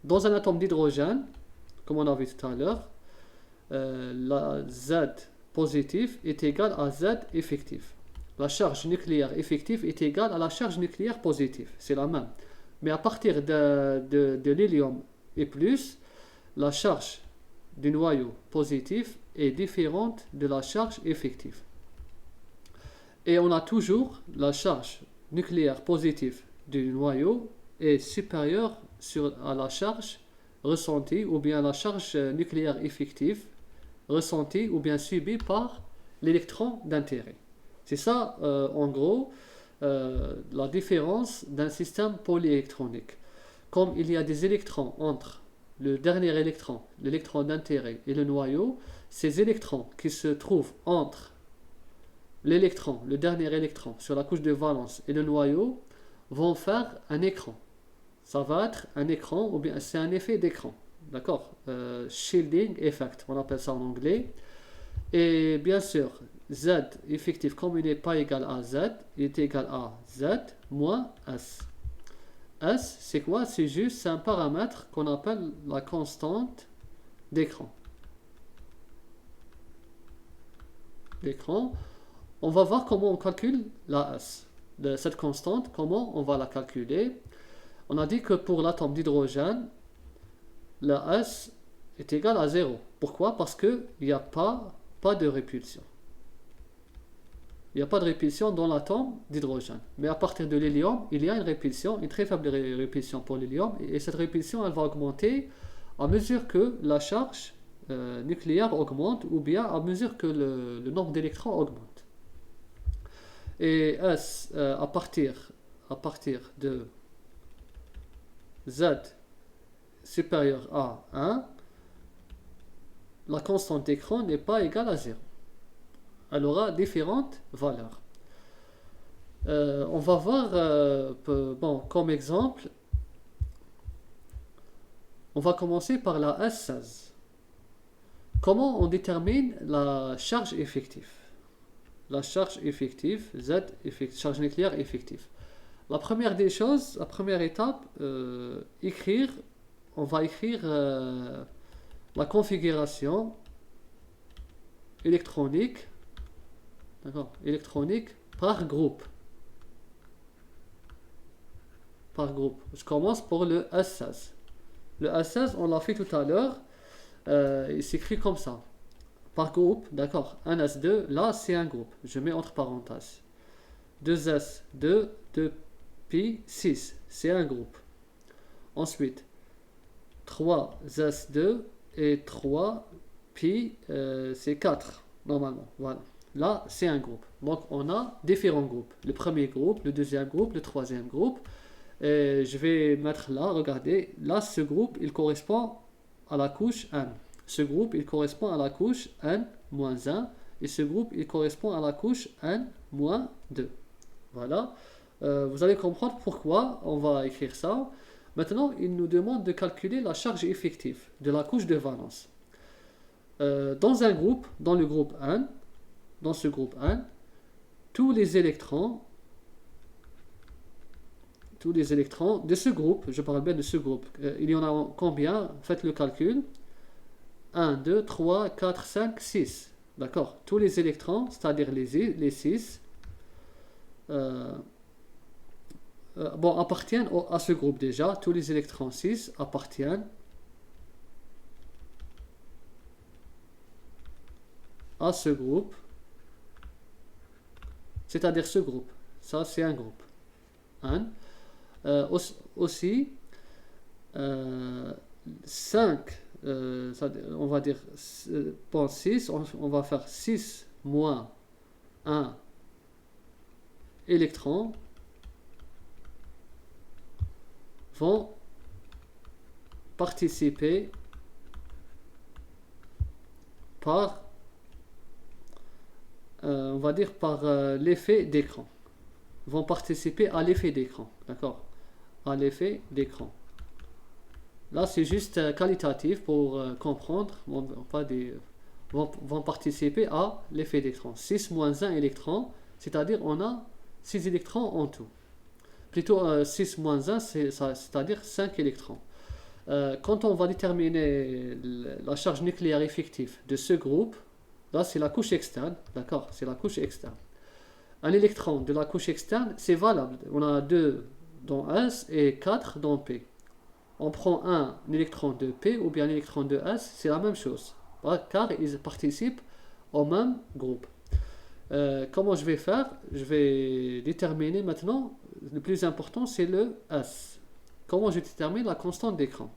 Dans un atome d'hydrogène, comme on a vu tout à l'heure, la Z positive est égale à Z effectif. La charge nucléaire effective est égale à la charge nucléaire positive. C'est la même. Mais à partir de l'hélium et plus, la charge du noyau positif est différente de la charge effective. Et on a toujours la charge nucléaire positive du noyau est supérieure à la charge ressentie ou bien la charge nucléaire effective ressentie ou bien subie par l'électron d'intérêt. C'est ça, en gros, la différence d'un système polyélectronique. Comme il y a des électrons entre le dernier électron, l'électron d'intérêt et le noyau, ces électrons qui se trouvent entre l'électron, le dernier électron sur la couche de valence et le noyau vont faire un écran. Ça va être un écran ou bien c'est un effet d'écran. D'accord, shielding effect, on appelle ça en anglais. Et bien sûr, Z effectif, comme il n'est pas égal à Z, il est égal à Z moins S. S, c'est quoi? C'est juste un paramètre qu'on appelle la constante d'écran. On va voir comment on calcule la S. Cette constante, comment on va la calculer? On a dit que pour l'atome d'hydrogène, la S est égale à 0. Pourquoi? Parce qu'il n'y a pas de répulsion. Il n'y a pas de répulsion dans l'atome d'hydrogène. Mais à partir de l'hélium, il y a une répulsion, une très faible répulsion pour l'hélium. Et cette répulsion, elle va augmenter à mesure que la charge nucléaire augmente ou bien à mesure que le nombre d'électrons augmente. Et S, à partir de Z supérieur à 1, la constante d'écran n'est pas égale à 0. Elle aura différentes valeurs. On va voir, comme exemple, on va commencer par la S16. Comment on détermine la charge effective? La charge effective, Z, charge nucléaire effective. La première des choses, la première étape, on va écrire la configuration électronique, électronique par groupe. Je commence pour le S16. Le S16, on l'a fait tout à l'heure, il s'écrit comme ça. Par groupe, d'accord, un S2, là c'est un groupe, je mets entre parenthèses. 2S2, 2Pi6, c'est un groupe. Ensuite, 3S2 et 3Pi, c'est 4, normalement, voilà. Là, c'est un groupe. Donc, on a différents groupes. Le premier groupe, le deuxième groupe, le troisième groupe. Et je vais mettre là, regardez, là, ce groupe, il correspond à la couche N. Ce groupe, il correspond à la couche N-1. Et ce groupe, il correspond à la couche N-2. Voilà. Vous allez comprendre pourquoi on va écrire ça. Maintenant, il nous demande de calculer la charge effective de la couche de valence. Dans un groupe, dans le groupe N, dans ce groupe N, tous les électrons de ce groupe, je parle bien de ce groupe, il y en a combien? Faites le calcul. 1, 2, 3, 4, 5, 6. D'accord? Tous les électrons, c'est-à-dire les 6, appartiennent à ce groupe déjà. Tous les électrons 6 appartiennent à ce groupe. C'est-à-dire ce groupe. Ça, c'est un groupe. Aussi, 5, on va dire, 6, on va faire 6 moins 1 électron vont participer par on va dire par l'effet d'écran. Vont participer à l'effet d'écran. D'accord? À l'effet d'écran. Là, c'est juste qualitatif pour comprendre. Vont participer à l'effet d'écran. 6 moins 1 électron, c'est-à-dire on a 6 électrons en tout. Plutôt 6 moins 1, c'est-à-dire 5 électrons. Quand on va déterminer la charge nucléaire effective de ce groupe, là c'est la couche externe, d'accord? C'est la couche externe. Un électron de la couche externe, c'est valable. On a 2 dans S et 4 dans P. On prend un électron de P ou bien un électron de S, c'est la même chose, car ils participent au même groupe. Comment je vais faire? Je vais déterminer maintenant, le plus important c'est le S. Comment je détermine la constante d'écran?